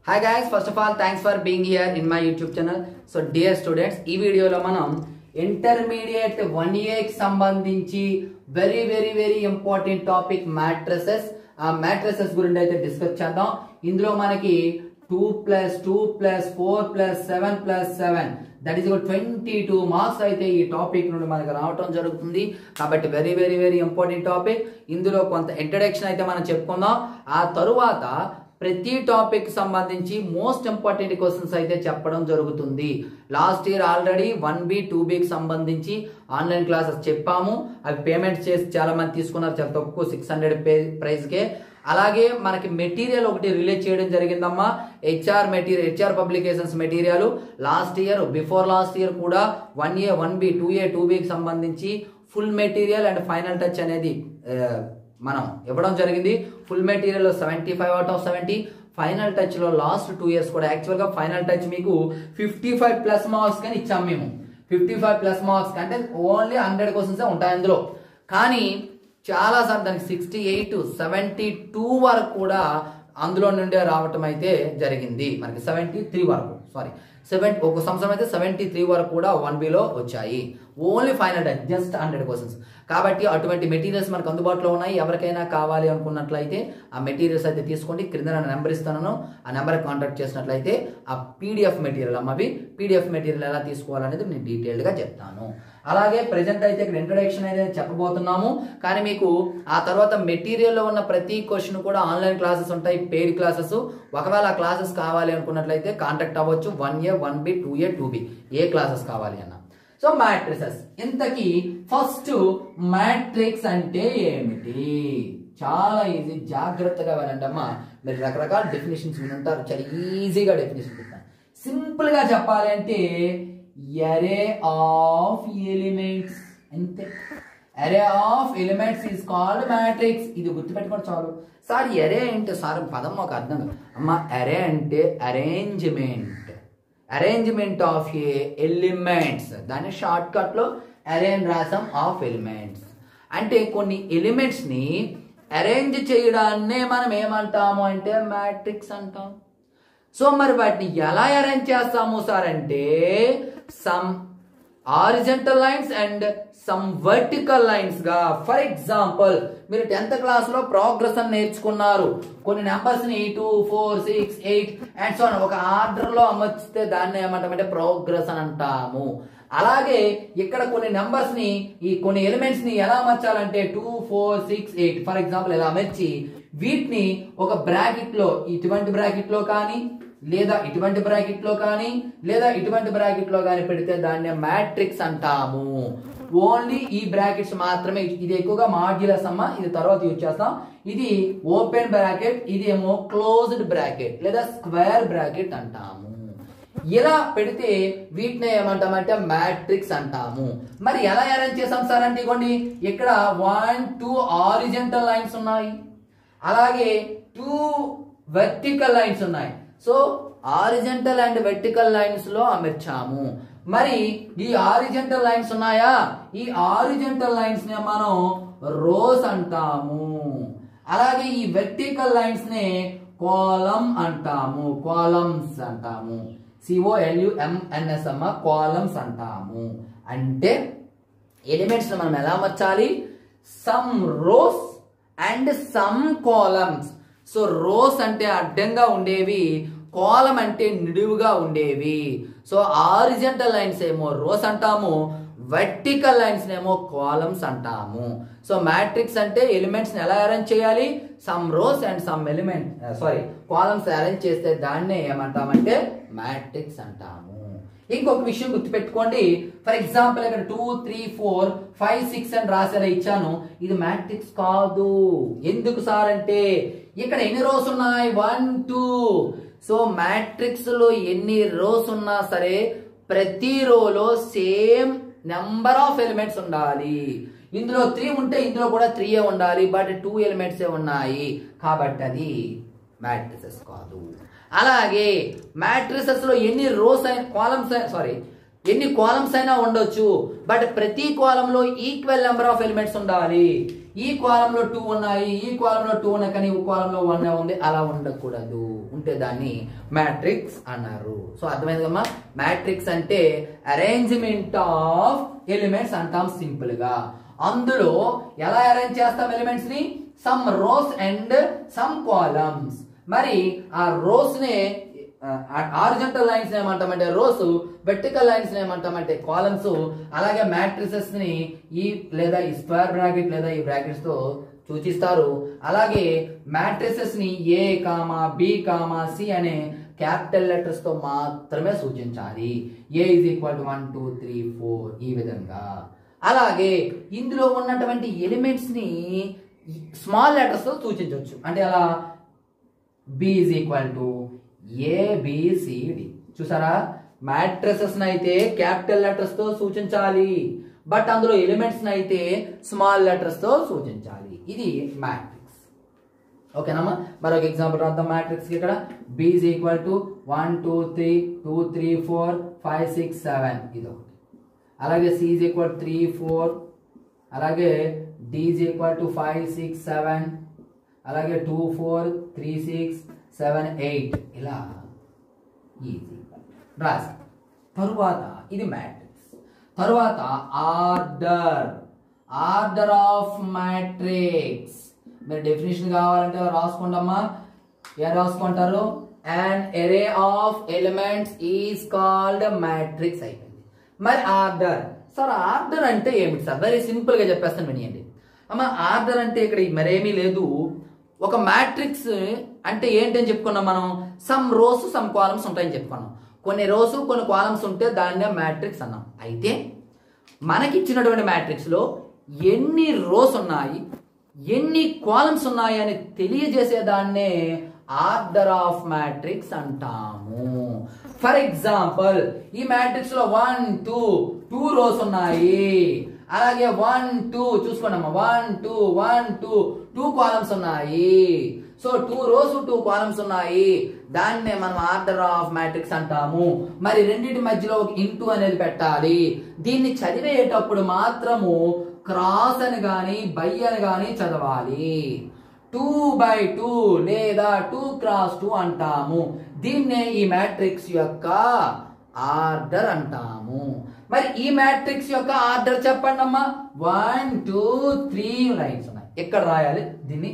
Hi guys, first of all thanks for being here in my YouTube channel. So dear students, ఈ వీడియోలో మనం intermediate 1A కి సంబంధించి very important topic matrices. ఆ matrices గురించి అయితే డిస్కస్ చేద్దాం. ఇందులో మనకి 2+2+4+7+7 దట్ ఈస్ 22 మార్క్స్ అయితే ఈ టాపిక్ నుండి మనకు రావటం జరుగుతుంది. కాబట్టి వెరీ ఇంపార్టెంట్ టాపిక్. ఇందులో కొంత ఇంట్రడక్షన్ అయితే మనం చెప్పుకుందాం. ఆ తరువాత ప్రతి టాపిక్ సంబంధించి మోస్ట్ ఇంపార్టెంట్ క్వశ్చన్స్ అయితే చెప్పడం జరుగుతుంది. లాస్ట్ ఇయర్ ఆల్రెడీ 1B 2Bకి సంబంధించి ఆన్లైన్ క్లాసెస్ చెప్పాము. అవి పేమెంట్ చేసి చాలా మంది తీసుకున్నారు, చాలా తక్కువ 600 ప్రైస్కే. అలాగే మనకి మెటీరియల్ ఒకటి రిలీజ్ చేయడం జరిగిందమ్మా. HR publications material before last year కూడా 1A 1B 2A 2Bకి సంబంధించి full material and final touch అనేది మనం ఇవ్వడం జరిగింది. Full material 75 out of 70, final touch లో లాస్ట్ 2 years కూడా యాక్చువల్ గా ఫైనల్ టచ్ మీకు 55+ మార్క్స్ కానీ ఇచ్చాం మేము. 55+ మార్క్స్ అంటే ఓన్లీ 100 క్వశ్చన్స్ ఉంటాయి అందులో. కానీ చాలా సార్లు దానికి 68 72 వరకు కూడా అందులో నుండే రావటం అయితే జరిగింది. మనకి 73 వరకు ఒక సంవత్సరం అయితే 73 వరకు కూడా 1Bలో వచ్చాయి. Only final touch just 100 questions. కాబట్టి అటువంటి మెటీరియల్స్ మనకు అందుబాటులో ఉన్నాయి. ఎవరికైనా కావాలి అనుకున్నట్లయితే ఆ మెటీరియల్స్ అయితే తీసుకోండి. క్రింద నెంబర్ ఇస్తాను, ఆ నెంబర్ కాంటాక్ట్ చేసినట్లయితే ఆ పీడిఎఫ్ మెటీరియల్ పీడిఎఫ్ మెటీరియల్ ఎలా తీసుకోవాలనేది నేను డీటెయిల్డ్గా చెప్తాను. అలాగే ప్రెజెంట్ అయితే ఇక్కడ ఇంట్రడక్షన్ అయితే చెప్పబోతున్నాము. కానీ మీకు ఆ తర్వాత మెటీరియల్లో ఉన్న ప్రతి క్వశ్చన్ కూడా ఆన్లైన్ క్లాసెస్ ఉంటాయి, పెయిడ్ క్లాసెస్. ఒకవేళ ఆ క్లాసెస్ కావాలి అనుకున్నట్లయితే కాంటాక్ట్ అవ్వచ్చు. 1A 1B 2A 2B ఏ క్లాసెస్ కావాలి అన్న. సో మ్యాట్రిసెస్, ఇంతకీ ఫస్ట్ మ్యాట్రిక్స్ అంటే ఏమిటి? చాలా ఈజీ, జాగ్రత్తగా వినండి అమ్మా. మీరు రకరకాల డెఫినేషన్స్ వినుంటారు, చాలా ఈజీగా డెఫినేషన్ చెప్తాను. సింపుల్ గా చెప్పాలి అంటే array of elements అంతే. array of elements is called matrix. ఇది గుర్తుపెట్టుకోండి చాలు. సార్ array అంటే సార్ పదం మాకు అర్థం కాదు అమ్మా. array అంటే అరేంజ్మెంట్ ఆఫ్ ఏ ఎలిమెంట్స్. దాన్ని షార్ట్ కట్ లో array అని రాసాం, ఆఫ్ ఎలిమెంట్స్. అంటే కొన్ని ఎలిమెంట్స్ ని అరేంజ్ చేయడాన్నే మనం ఏమంటాము అంటే మ్యాట్రిక్స్ అంటాం. సో మరి వాటిని ఎలా అరేంజ్ చేస్తాము సార్ అంటే some horizontal lines and some vertical lines గా. ఫర్ ఎగ్జాంపుల్ మీరు 10th క్లాస్ లో ప్రోగ్రెషన్ నేర్చుకున్నారు. కొన్ని నెంబర్స్ ని 2 4 6 8 అండ్ సో ఒక ఆర్డర్ లో అమర్చితే దాన్ని ఏమంటామంటే ప్రోగ్రెషన్ అంటాము. అలాగే ఇక్కడ కొన్ని నెంబర్స్ ని కొన్ని ఎలిమెంట్స్ ని ఎలా అమర్చాలంటే 2 4 6 8 ఫర్ ఎగ్జాంపుల్ ఇలా అమర్చి వీటిని ఒక బ్రాకెట్ లో ఇటువంటి బ్రాకెట్ లో కానీ లేదా ఇటువంటి బ్రాకెట్ లో కానీ లేదా ఇటువంటి బ్రాకెట్ లో కానీ పెడితే దాన్ని మ్యాట్రిక్స్ అంటాము. ఓన్లీ ఈ బ్రాకెట్స్ మాత్రమే. ఇది ఎక్కువగా మాడ్యులస్ అమ్మ, ఇది తర్వాత యూజ్ చేస్తాం. ఇది ఓపెన్ బ్రాకెట్, ఇది ఏమో క్లోజ్డ్ బ్రాకెట్ లేదా స్క్వేర్ బ్రాకెట్ అంటాము. ఇలా పెడితే వీటిని ఏమంటామంటే మ్యాట్రిక్స్ అంటాము. మరి ఎలా అరేంజ్ చేసాం సార్ అంటే ఇవ్వండి, ఇక్కడ 1 2 హారిజంటల్ లైన్స్ ఉన్నాయి, అలాగే 2 వర్టికల్ లైన్స్ ఉన్నాయి. So horizontal and vertical lines లో అమర్చాము. మరి ఈ హారిజంటల్ లైన్స్ ఉన్నాయా, ఈ హారిజంటల్ లైన్స్ ని మనం రోస్ అంటాము. అలాగే ఈ వెర్టికల్ లైన్స్ ని కాలమ్ అంటాము, కాలమ్స్ అంటాము. COLUMNS అమ్మ, కాలమ్స్ అంటాము. అంటే ఎలిమెంట్స్ మనం ఎలా అమర్చాలి? Some rows and some columns. So rows అంటే అడ్డంగా ఉండేవి, కాలం అంటే నిలువుగా ఉండేవి. సో హారిజంటల్ లైన్స్ ఏమో రోస్ అంటాము, వర్టికల్ లైన్స్ ఏమో కాలమ్స్ అంటాము. సో మ్యాట్రిక్స్ అంటే ఎలిమెంట్స్ ని ఎలా అరేంజ్ చేయాలి? Some rows and some columns arrange చేస్తే దాన్నే ఏమంటామంటే మ్యాట్రిక్స్ అంటాము. ఇంకొక విషయం గుర్తుపెట్టుకోండి. ఫర్ ఎగ్జాంపుల్ ఇక్కడ 2 3 4 5 6 అని రాసేలా ఇచ్చాను, ఇది మ్యాట్రిక్స్ కాదు. ఎందుకు సార్ అంటే ఇక్కడ ఎన్ని రోస్ ఉన్నాయి? 1 2. సో మ్యాట్రిక్స్ లో ఎన్ని రోస్ ఉన్నా సరే ప్రతి రోలో సేమ్ నెంబర్ ఆఫ్ ఎలిమెంట్స్ ఉండాలి. ఇందులో 3 ఉంటే ఇందులో కూడా 3 ఉండాలి. బట్ 2 ఎలిమెంట్స్ ఉన్నాయి కాబట్టి అది మ్యాట్రిసెస్ కాదు. అలాగే మ్యాట్రిసెస్ లో ఎన్ని రోస్ కాలమ్స్ ఎన్ని కాలమ్స్ అయినా ఉండొచ్చు, బట్ ప్రతి కాలంలో ఈక్వల్ నెంబర్ ఆఫ్ ఎలిమెంట్స్ ఉండాలి. ఈ కాలంలో 2 ఉన్నాయి, ఈ కాలంలో 2 ఉన్నాయి, కానీ ఈ కాలంలో 1 ఉంది, అలా ఉండకూడదు. ఉంటే దాన్ని మ్యాట్రిక్స్ అన్నారు. సో అర్థమైంది కమ్మా, మ్యాట్రిక్స్ అంటే అరేంజ్మెంట్ ఆఫ్ ఎలిమెంట్స్ అంటాం సింపుల్ గా. అందులో ఎలా అరేంజ్ చేస్తాం ఎలిమెంట్స్ ని? Some rows and some columns. మరి ఆ రోస్ నే హారిజాంటల్ లైన్స్ ఏమంటామంటే రోస్, వెర్టికల్ లైన్స్ ఏమంటామంటే కాలమ్స్. అలాగే మ్యాట్రిసెస్ ని ఈ లేదా ఈ స్క్వేర్ బ్రాకెట్ లేదా ఈ బ్రాకెట్స్ తో సూచిస్తారు. అలాగే మ్యాట్రిసెస్ ని ఏ కామా బి కామా సి అనే క్యాపిటల్ లెటర్స్ తో మాత్రమే సూచించాలి. ఏ ఈజ్ ఈక్వల్ టు 1 2 3 4 ఈ విధంగా. అలాగే ఇందులో ఉన్నటువంటి ఎలిమెంట్స్ ని స్మాల్ లెటర్స్ తో సూచించవచ్చు. అంటే అలా B is equal to A B C D. చూసారా, మ్యాట్రిసెస్ అయితే క్యాపిటల్ లెటర్స్ తో సూచించాలి, బట్ అందులో ఎలిమెంట్స్ అయితే స్మాల్ లెటర్స్ తో సూచించాలి. ఇది మ్యాట్రిక్స్. ఓకేనమ్మా, మరొక ఎగ్జాంపుల్ రాద్దాం మ్యాట్రిక్స్ కి. ఇక్కడ బి ఈజ్ ఈక్వల్ టు 1 2 3 2 3 4 5 6 7 ఇది ఒకటి. అలాగే సి ఈజ్ ఈక్వల్ 3 4, అలాగే డి ఈజ్ ఈక్వల్ టు 5 6 7, అలాగే 2 4 3 6 7 8 ఇలా ఈజీ రాసి. తరువాత ఇది మ్యాట్రిక్స్. తరువాత ఆర్డర్, ఆర్డర్ ఆఫ్ మ్యాట్రిక్స్. మీరు డెఫినేషన్ కావాలంటే రాసుకోండమ్మా. ఏం రాసుకుంటారు? an array of elements is called matrix అయిపోయింది. మరి ఆర్డర్ సార్, ఆర్డర్ అంటే ఏమిటి సార్? వెరీ సింపుల్ గా చెప్పేస్తాను వినియండి అమ్మా. ఆర్డర్ అంటే ఇక్కడ మరేమీ లేదు. ఒక మ్యాట్రిక్స్ అంటే ఏంటని చెప్పుకున్నాం మనం? సమ్ రోస్ సమ్ కాలమ్స్ ఉంటాయని చెప్పుకున్నాం. కొన్ని రోస్ కొన్ని కాలమ్స్ ఉంటే దాన్నే మ్యాట్రిక్స్ అన్నాం. అయితే మనకి ఇచ్చినటువంటి మ్యాట్రిక్స్ లో ఎన్ని రోస్ ఉన్నాయి, ఎన్ని కాలమ్స్ ఉన్నాయి అని తెలియజేసే దాన్నే ఆర్డర్ ఆఫ్ మ్యాట్రిక్స్ అంటాము. ఫర్ ఎగ్జాంపుల్ ఈ మ్యాట్రిక్స్ లో 1 2 రోస్ ఉన్నాయి. అలాగే 1 2 చూసుకోండి అమ్మా, 1 2 1 2 2 కాలమ్స్ ఉన్నాయి. సో 2 రోస్ 2 కాలమ్స్ ఉన్నాయి, దాన్నే మనం ఆర్డర్ ఆఫ్ మ్యాట్రిక్స్ అంటాము. మరి రెండింటి మధ్యలో ఒక ఇంటూ అనేది పెట్టాలి. దీన్ని చదివేటప్పుడు మాత్రము క్రాస్ అని గాని బై అని గాని చదవాలి. 2/2 లేదా 2 x 2 అంటాము. దీన్నే ఈ మ్యాట్రిక్స్ యొక్క ఆర్డర్ అంటాము. మరి ఈ మ్యాట్రిక్స్ యొక్క ఆర్డర్ చెప్పండి అమ్మా. 1 2 3 లైన్స్ ఉన్నాయి, ఇక్కడ రాయాలి. దీన్ని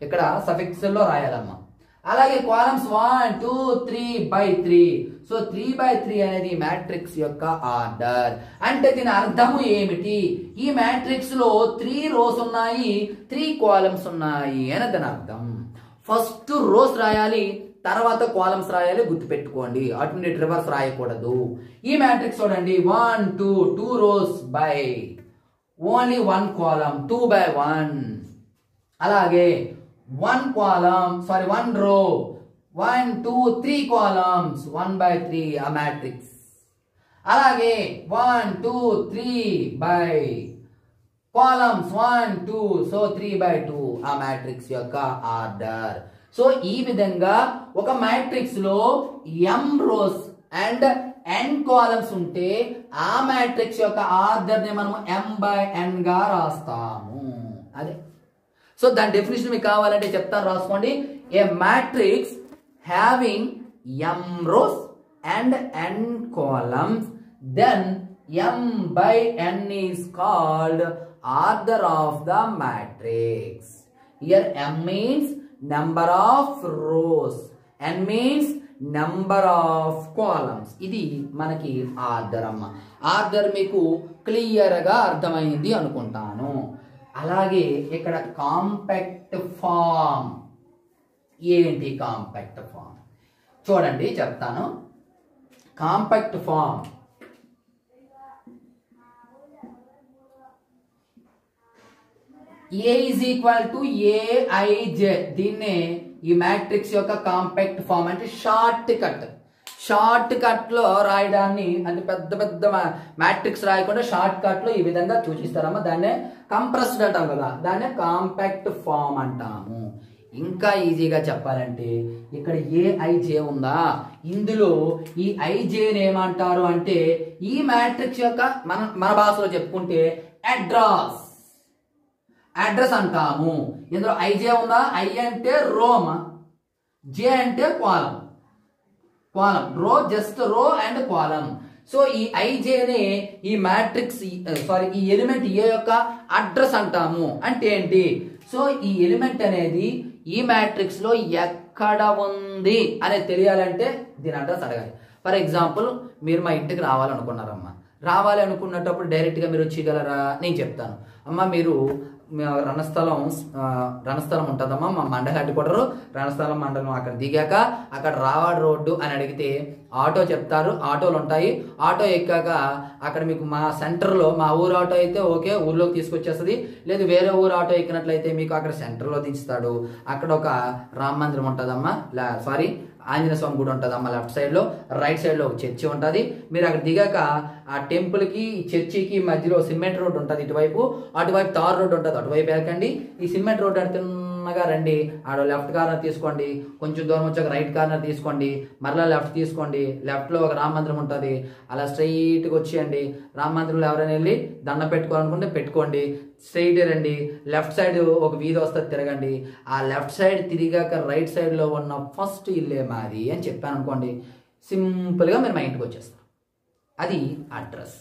ఇక్కడ సఫిక్స్ లో రాయాలమ్మా. అలాగే కాలమ్స్ 1 2 3/3. సో 3/3 అనేది మ్యాట్రిక్స్ యొక్క ఆర్డర్. అంటే దీని అర్థము ఏమిటి? ఈ మ్యాట్రిక్స్ లో 3 రోస్ ఉన్నాయి, 3 కాలమ్స్ ఉన్నాయి అని దాని అర్థం. ఫస్ట్ రోస్ రాయాలి, తర్వాత కాలమ్స్ రాయాలి, గుర్తుపెట్టుకోండి. అటు నుండి రివర్స్ రాయకూడదు. ఈ మ్యాట్రిక్స్ చూడండి, 1 2 2 రోస్ బై ఓన్లీ 1 కాలమ్ 2/1. అలాగే 1 కాలమ్ 1 రో 1 2 3 కాలమ్స్ 1/3 ఆ మ్యాట్రిక్స్. అలాగే 1 2 3 బై కాలమ్స్ 1 2 సో 3/2 ఆ మ్యాట్రిక్స్ యొక్క ఆర్డర్. సో ఈ విధంగా ఒక మ్యాట్రిక్స్ లో m rows and n columns ఉంటే ఆ మ్యాట్రిక్స్ యొక్క ఆర్డర్ ని మనం m/n గా రాస్తాము. అదే. సో దాని డెఫినేషన్ మీకు కావాలంటే చెప్తాను, రాసుకోండి. A matrix having m rows and n columns, then m/n is called order of the matrix. Here m means number of rows, n means number of columns. ఇది మనకి ఆర్డర్ అమ్మ. ఆర్డర్ మీకు clear గా అర్థమైంది అనుకుంటాను. అలాగే ఇక్కడ కాంపాక్ట్ ఫామ్. ఏంటి కాంపాక్ట్ ఫామ్? చూడండి చెప్తాను. Compact form A is equal to Aij. దీన్నే ఈ మ్యాట్రిక్స్ యొక్క కాంపాక్ట్ ఫామ్ అంటే షార్ట్ కట్. షార్ట్ కట్ లో రాయడాన్ని, అంటే పెద్ద పెద్ద మ్యాట్రిక్స్ రాయకుండా షార్ట్ కట్ లో ఈ విధంగా సూచిస్తారమ్మా. దాన్నే కంప్రెస్డ్ అంటాం కదా, దాన్నే కాంపాక్ట్ ఫామ్ అంటాము. ఇంకా ఈజీగా చెప్పాలంటే ఇక్కడ ఏఐజే ఉందా, ఇందులో ఈ ఐజేని ఏమంటారు అంటే ఈ మ్యాట్రిక్స్ యొక్క మన భాషలో చెప్పుకుంటే అడ్రస్ అంటాము. ఇందులో ఐజే ఉందా? ఐ అంటే రోమ్, జే అంటే కాలం. రో జస్ట్ రో అండ్ కాలం. సో ఈ ఐజేని ఈ మ్యాట్రిక్స్ ఈ ఎలిమెంట్ ఏ యొక్క అడ్రస్ అంటాము. అంటే ఏంటి? సో ఈ ఎలిమెంట్ అనేది ఈ మ్యాట్రిక్స్ లో ఎక్కడ ఉంది అనేది తెలియాలంటే దీని అడ్రస్ అడగాలి. ఫర్ ఎగ్జాంపుల్, మీరు మా ఇంటికి రావాలనుకున్నారమ్మా. రావాలి అనుకున్నప్పుడు డైరెక్ట్గా మీరు వచ్చేయగలరా? నేను చెప్తాను. అమ్మ, మీరు రణస్థలం ఉంటుందమ్మా, మా మండల హెడ్ క్వార్టర్ రణస్థలం మండలం. అక్కడ దిగాక అక్కడ రావాడ రోడ్డు అని అడిగితే ఆటో చెప్తారు, ఆటోలు ఉంటాయి. ఆటో ఎక్కాక అక్కడ మీకు మా సెంటర్లో, మా ఊరు ఆటో అయితే ఓకే, ఊర్లోకి తీసుకొచ్చేస్తుంది. లేదు వేరే ఊరు ఆటో ఎక్కినట్లయితే మీకు అక్కడ సెంటర్లో దించుతాడు. అక్కడ ఒక రామ మందిరం ఉంటుందమ్మా, ఆంజనేయ స్వామి గుడి ఉంటుందమ్మా లెఫ్ట్ సైడ్లో. రైట్ సైడ్లో ఒక చర్చి ఉంటుంది. మీరు అక్కడ దిగాక ఆ టెంపుల్కి చర్చికి మధ్యలో సిమెంట్ రోడ్ ఉంటుంది ఇటువైపు, అటువైపు తార్ రోడ్ ఉంటుంది, అటువైపు వెళ్ళకండి. ఈ సిమెంట్ రోడ్ తిన్నగా రండి, ఆడ లెఫ్ట్ కార్నర్ తీసుకోండి. కొంచెం దూరం వచ్చి ఒక రైట్ కార్నర్ తీసుకోండి, మరలా లెఫ్ట్ తీసుకోండి. లెఫ్ట్లో ఒక రామ మందిరం ఉంటుంది, అలా స్ట్రైట్గా వచ్చేయండి. రామ మందిరంలో ఎవరైనా వెళ్ళి దండం పెట్టుకోవాలనుకుంటే పెట్టుకోండి. స్ట్రైట్ రండి, లెఫ్ట్ సైడ్ ఒక వీధి వస్తుంది, తిరగండి. ఆ లెఫ్ట్ సైడ్ తిరిగాక రైట్ సైడ్లో ఉన్న ఫస్ట్ ఇల్లే మాది అని చెప్పాను అనుకోండి, సింపుల్గా మీరు మా ఇంటికి వచ్చేస్తారు. అది అడ్రస్.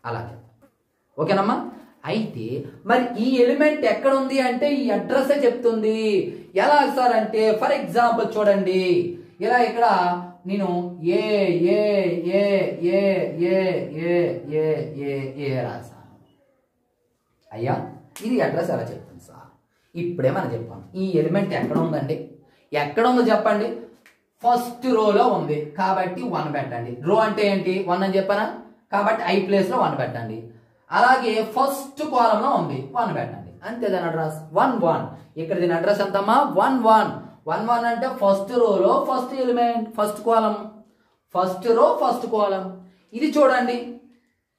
అలా చెప్పాలి, ఓకేనమ్మా? అయితే మరి ఈ ఎలిమెంట్ ఎక్కడ ఉంది అంటే ఈ అడ్రస్సే చెప్తుంది. ఎలా సార్ అంటే, ఫర్ ఎగ్జాంపుల్ చూడండి, ఇలా ఇక్కడ నేను ఏ ఏ ఏ ఏ ఏ ఏ ఏ ఏ ఏ రాసాను. అయ్యా, ఇది అడ్రస్ ఎలా చెప్తుంది సార్? ఇప్పుడే మనం చెప్పాం. ఈ ఎలిమెంట్ ఎక్కడ ఉందండి? ఎక్కడ ఉందో చెప్పండి. ఫస్ట్ రోలో ఉంది కాబట్టి 1 పెట్టండి. రో అంటే ఏంటి? 1 అని చెప్పానా? కాబట్టి ఐ ప్లేస్లో 1 పెట్టండి. అలాగే ఫస్ట్ కాలంలో ఉంది, 1 పెట్టండి. అంతే దాని అడ్రస్ 1 1. ఇక్కడ దీని అడ్రస్ ఎంతమ్మా? 1 1. 1 1 అంటే ఫస్ట్ రోలో ఫస్ట్ ఎలిమెంట్, ఫస్ట్ కాలం. ఫస్ట్ రో ఫస్ట్ కాలం. ఇది చూడండి,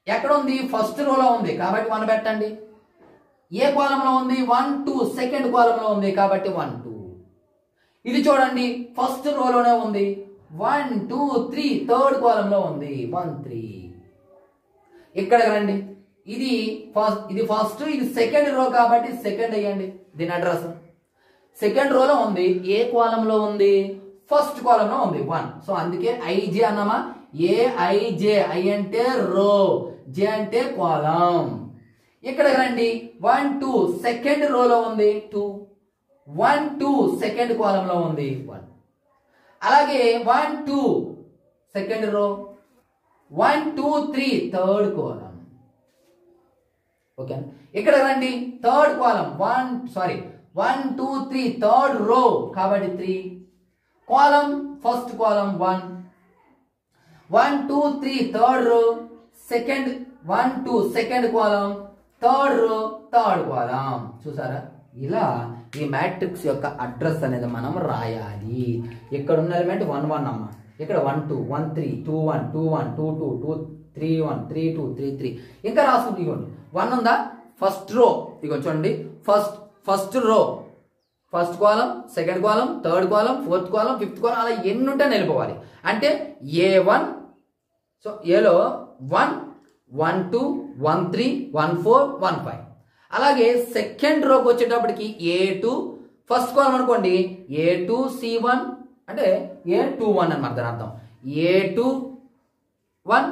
ఎక్కడ ఉంది? ఫస్ట్ రోలో ఉంది కాబట్టి 1 పెట్టండి. ఏ కాలంలో ఉంది? 1 2. సెకండ్ కాలంలో ఉంది కాబట్టి 1 2. ఇది చూడండి, ఫస్ట్ రోలోనే ఉంది. 1 2 3. థర్డ్ కాలంలో ఉంది 1 3. ఇక్కడ రండి, ఇది ఫస్ట్, ఇది సెకండ్ రో కాబట్టి సెకండ్ అయ్యండి. దీని అడ్రస్ సెకండ్ రోలో ఉంది. ఏ కాలంలో ఉంది? ఫస్ట్ కాలంలో ఉంది 1. సో అందుకే ఐజే అన్నామా. ఏఐజే. ఐ అంటే రో, జే అంటే కాలం. ఇక్కడ రండి, 1 2. సెకండ్ రోలో ఉంది 2. 1 2. సెకండ్ కాలంలో ఉంది 1. అలాగే 1 2 సెకండ్ రో, 1 2 3 థర్డ్ కాలం. ఓకే, ఇక్కడ రండి, థర్డ్ కాలం 1 2 3 థర్డ్ రో కాబట్టి 3. Column first column 1 1 2 3 third row, second 1 2 second column, third row third column. చూసారా? ఇలా ఈ మ్యాట్రిక్స్ యొక్క అడ్రస్ అనేది మనం రాయాలి. ఇక్కడ ఉన్న ఎలిమెంట్ 1 1 అమ్మ. ఇక్కడ 1 2 1 3 2 1 2 1 2 2 2 3 1 3 2 3 3. ఇంకా రాసుకుంటే ఇవ్వండి, 1 ఉందా? ఫస్ట్ రో ఇగో చూడండి, first row first column, second column, third column, fourth column, fifth column, అలా ఎన్ని ఉంటే నిలిపోవాలి. అంటే A1, సో ఏలో 1 1 2 1 3 1 4 1 5. అలాగే సెకండ్ రోకి వచ్చేటప్పటికి A2, ఫస్ట్ కాలం అనుకోండి A2 C1 అంటే A21 అన్నమాట. దాని అర్థం A2 1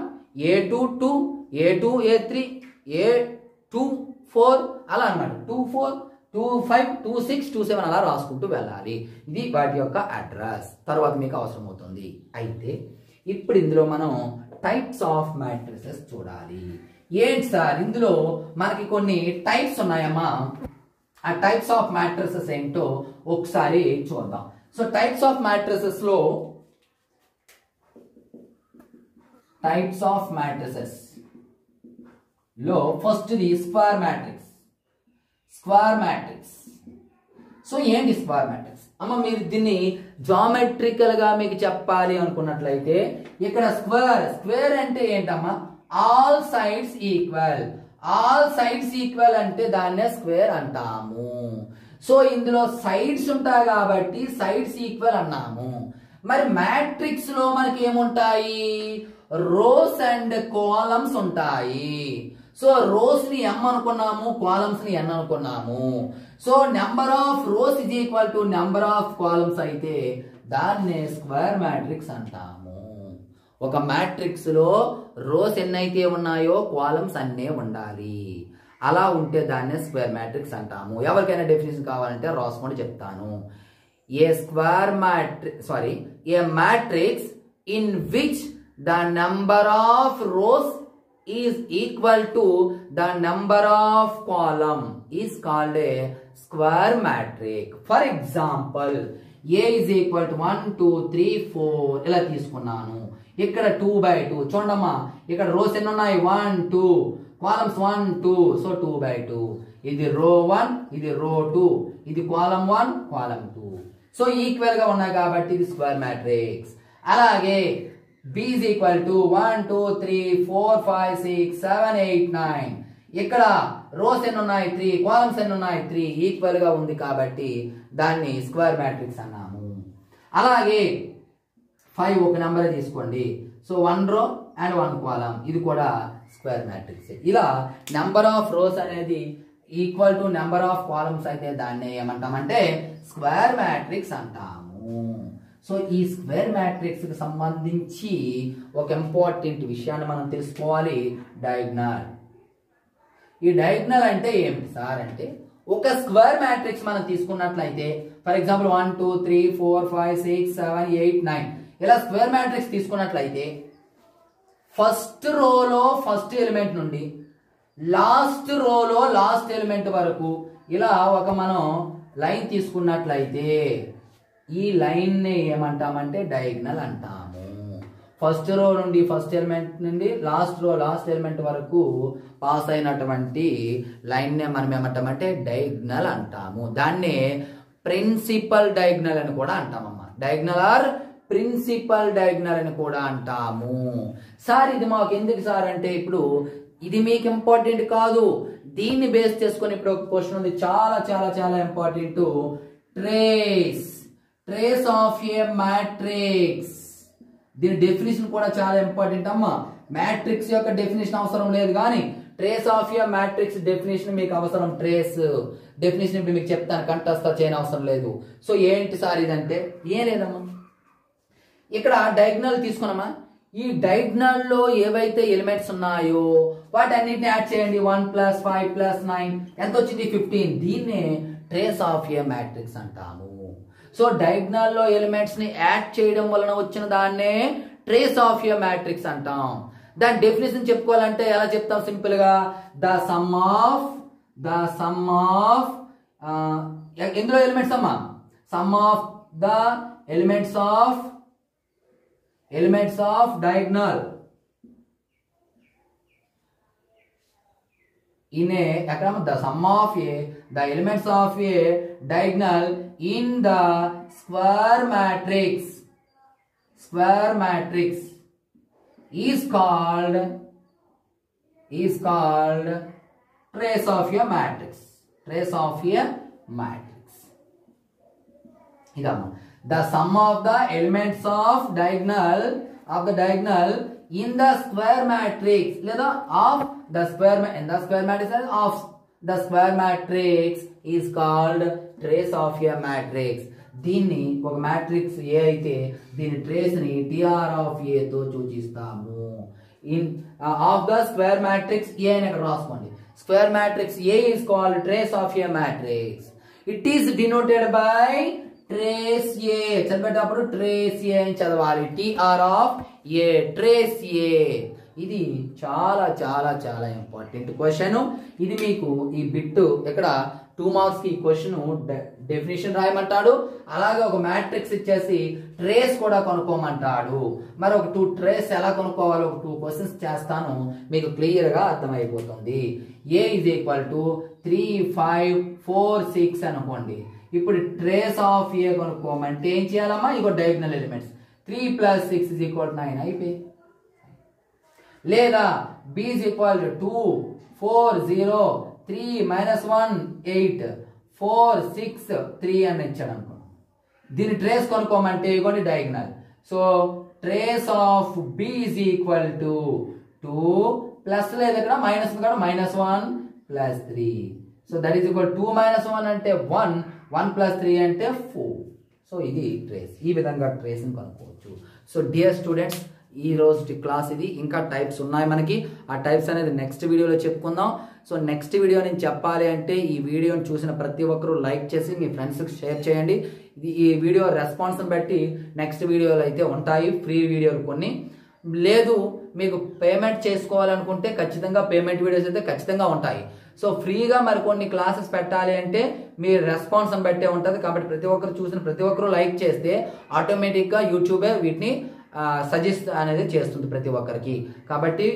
A2 2 A2 A3 A2 4 అలా అన్నమాట. 2 4 2 5 2 6 2 7 అలా రాసుకుంటూ వెళ్ళాలి. ఇది వాటి యొక్క అడ్రస్. తర్వాత మీకు అవసరం అవుతుంది. అయితే ఇప్పుడు ఇందులో మనం టైప్స్ ఆఫ్ మ్యాట్రిసెస్ చూడాలి. ఏంటి సార్? ఇందులో మనకి కొన్ని టైప్స్ ఉన్నాయమ్మా. ఆ టైప్స్ ఆఫ్ మ్యాట్రిసెస్ ఏంటో ఒకసారి చూద్దాం. సో టైప్స్ ఆఫ్ మ్యాట్రిసెస్ లో first the square matrix. So ఏంటి స్క్వేర్ మ్యాట్రిక్స్? అమ్మ, మీరు దీన్ని జామెట్రికల్ గా మీకు చెప్పాలి అనుకున్నట్లయితే ఇక్కడ స్క్వేర్ అంటే ఏంటమ్మా? ఆల్ సైడ్స్ ఈక్వల్ అంటే దాన్నే స్క్వేర్ అంటాము. సో ఇందులో సైడ్స్ ఉంటాయి కాబట్టి సైడ్స్ ఈక్వల్ అన్నాము. మరి మ్యాట్రిక్స్ లో మనకి ఏముంటాయి? రోస్ అండ్ కాలమ్స్ ఉంటాయి. సో రోస్ ని m అనుకున్నాము, కాలమ్స్ ని n అనుకున్నాము. So number of rose is equal to number of columns అయితే దాన్నే స్క్వేర్ మ్యాట్రిక్స్ అంటాము. ఒక మ్యాట్రిక్స్ లో రోస్ ఎన్నైతే ఉన్నాయో కాలమ్స్ అన్నే ఉండాలి. అలా ఉంటే దాన్నే స్క్వేర్ మ్యాట్రిక్స్ అంటాము. ఎవరికైనా డెఫినేషన్ కావాలంటే రాసుకోండి, చెప్తాను. A square matrix a matrix in which the number of rows is equal to the number of column is called a square matrix. For example, A is equal to 1 2 3 4 ఇలా తీసుకున్నాను. ఇక్కడ 2/2 చూడమ్మా, ఇక్కడ రోస్ ఎన్ని ఉన్నాయి 1 2, కాలమ్స్ 1 2, సో 2/2. ఇది రో 1, ఇది రో 2, ఇది కాలమ్ 1 కాలమ్ 2. సో ఈక్వల్ గా ఉన్నాయి కాబట్టి ఇది స్క్వేర్ మ్యాట్రిక్స్. అలాగే B is equal to 1 2 3 4 5 6 7 8 9. ఇక్కడ రోస్ ఎన్ని ఉన్నాయి 3, కాలమ్స్ ఎన్ని ఉన్నాయి 3, ఈక్వల్ గా ఉంది కాబట్టి దాన్ని స్క్వేర్ మ్యాట్రిక్స్ అన్నాము. అలాగే 5 ఒక నెంబర్ తీసుకోండి. సో 1 రో అండ్ 1 కాలమ్, ఇది కూడా స్క్వేర్ మ్యాట్రిక్స్. ఇలా నెంబర్ ఆఫ్ రోస్ అనేది equal to number of columns అయితే దాన్ని ఏమంటామంటే స్క్వేర్ మ్యాట్రిక్స్ అంటాము. సో ఈ స్క్వేర్ మ్యాట్రిక్స్ కి సంబంధించి ఒక ఇంపార్టెంట్ విషయాన్ని మనం తెలుసుకోవాలి, డయాగ్నల్. ఈ డయాగ్నల్ అంటే ఏమిటి సార్ అంటే, ఒక స్క్వేర్ మ్యాట్రిక్స్ మనం తీసుకున్నట్లయితే ఫర్ ఎగ్జాంపుల్ 1 2 3 4 5 6 7 8 9 ఇలా స్క్వేర్ మ్యాట్రిక్స్ తీసుకున్నట్లయితే ఫస్ట్ రోలో ఫస్ట్ ఎలిమెంట్ నుండి లాస్ట్ రోలో లాస్ట్ ఎలిమెంట్ వరకు ఇలా ఒక మనం లైన్ తీసుకున్నట్లయితే ఈ లైన్ ని ఏమంటామంటే డయాగ్నల్ అంటాము. ఫస్ట్ రో నుండి ఫస్ట్ ఎలిమెంట్ నుండి లాస్ట్ రో లాస్ట్ ఎలిమెంట్ వరకు పాస్ అయినటువంటి లైన్ నే మనం ఏమంటామంటే డయాగ్నల్ అంటాము. దాన్నే ప్రిన్సిపల్ డయాగ్నల్ అని కూడా అంటామమ్మా. డయాగ్నల్ ఆర్ ప్రిన్సిపల్ డయాగ్నల్ అని కూడా అంటాము. సార్ ఇది మాకు ఎందుకు సార్ అంటే, ఇప్పుడు ఇది మీకు ఇంపార్టెంట్ కాదు, దీన్ని బేస్ చేసుకొని ఇప్పుడు ఒక క్వశ్చన్ ఉంది, చాలా చాలా చాలా important. Trace of A matrix. దీని డెఫినేషన్ కూడా చాలా ఇంపార్టెంట్ అమ్మా. మ్యాట్రిక్స్ యొక్క డెఫినేషన్ అవసరం లేదు, కానీ trace of A matrix definition మీకు అవసరం. ట్రేస్ డెఫినేషన్ ఇప్పుడు మీకు చెప్తాను, కంటస్తా చేయని అవసరం లేదు. సో ఏంటి సార్ ఇదంటే, ఏం లేదమ్మా, ఇక్కడ డయాగ్నల్ తీసుకున్నామా, ఈ డయాగ్నల్ లో ఏవైతే ఎలిమెంట్స్ ఉన్నాయో వాటన్నిటిని యాడ్ చేయండి. 1 + 5 + 9 ఎంత వచ్చింది 15. దీన్నే ట్రేస్ ఆఫ్ ఏ మ్యాట్రిక్స్ అంటాము. సో డయాగ్నల్ లో ఎలిమెంట్స్ ని యాడ్ చేయడం వలన వచ్చిన దాన్నే ట్రేస్ ఆఫ్ ఏ మ్యాట్రిక్స్ అంటాం. దాని డెఫినేషన్ చెప్పుకోవాలంటే ఎలా చెప్తాం, సింపుల్ గా ద సమ్ ఆఫ్ ఎందులో ఎలిమెంట్స్ అమ్మా, some of the elements of diagonal in a the sum of the elements of a diagonal in the square matrix is called trace of a matrix. The sum of the elements of diagonal in the square matrix of the square matrix is called trace of a matrix. దీన్ని ఒక matrix ఏ అయితే దీని trace ని TR of A తో సూచిస్తాము. In of the square matrix A అని ఇక్కడ రాసుకోండి. Square matrix A is called trace of A matrix. It is denoted by trace A. చదివేటప్పుడు ట్రేస్ ఏ అని చదవాలి, TR of A, trace A. ఇది చాలా చాలా చాలా ఇంపార్టెంట్ క్వశ్చన్. ఇది మీకు ఈ బిట్ ఇక్కడ 2 మార్క్స్ కి క్వశ్చన్ డెఫినేషన్ రాయమంటాడు, అలాగే ఒక మ్యాట్రిక్స్ ఇచ్చేసి ట్రేస్ కూడా కనుక్కోమంటాడు. మరి ఒక 2 ట్రేస్ ఎలా కనుక్కోవాలో ఒక 2 క్వశ్చన్స్ చేస్తాను, మీకు క్లియర్ గా అర్థమైపోతుంది. ఏ ఈజ్ ఈక్వల్ టు 3 5 4 6 అనుకోండి. ఇప్పుడు ట్రేస్ ఆఫ్ ఏ కనుక్కోమంటే ఏం చేయాలమ్మా, ఇగో డయాగ్నల్ ఎలిమెంట్స్ 3 + 6 = 9 అయిపోయి. లేదా b is equal to 2 4 0 3 - 1 8 4 6 3 అని ఇచ్చాడు అనుకో. దీన్ని ట్రేస్ కనుక్కోమంటే ఇగోండి diagonal. So trace of B is equal to 2 plus లేదు ఇక్కడ మైనస్ కూడా -1 plus 3. So that is equal 2 - 1 అంటే 1, 1 + 3 అంటే 4. సో ఇది ట్రేస్. ఈ విధంగా ట్రేస్ని కనుక్కోవచ్చు. సో డియర్ స్టూడెంట్స్, ఈ రోజు క్లాస్ ఇది. ఇంకా టైప్స్ ఉన్నాయి మనకి. ఆ టైప్స్ అనేది నెక్స్ట్ వీడియోలో చెప్పుకుందాం. సో నెక్స్ట్ వీడియో నేను చెప్పాలి అంటే ఈ వీడియోని చూసిన ప్రతి ఒక్కరూ లైక్ చేసి మీ ఫ్రెండ్స్కి షేర్ చేయండి. ఈ వీడియో రెస్పాన్స్ని బట్టి నెక్స్ట్ వీడియోలు అయితే ఉంటాయి, ఫ్రీ వీడియోలు కొన్ని. లేదు మీకు పేమెంట్ చేసుకోవాలనుకుంటే ఖచ్చితంగా పేమెంట్ వీడియోస్ అయితే ఖచ్చితంగా ఉంటాయి. సో ఫ్రీగా మరికొన్ని క్లాసెస్ పెట్టాలి అంటే మీ రెస్పాన్స్ అని బట్టే ఉంటుంది. కాబట్టి ప్రతి ఒక్కరు చూసిన ప్రతి ఒక్కరు లైక్ చేస్తే ఆటోమేటిక్గా యూట్యూబే వీటిని సజెస్ట్ అనేది చేస్తుంది ప్రతి ఒక్కరికి. కాబట్టి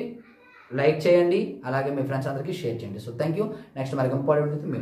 లైక్ చేయండి, అలాగే మీ ఫ్రెండ్స్ అందరికీ షేర్ చేయండి. So thank you. నెక్స్ట్ మరి ఇంపార్టెంట్ మీ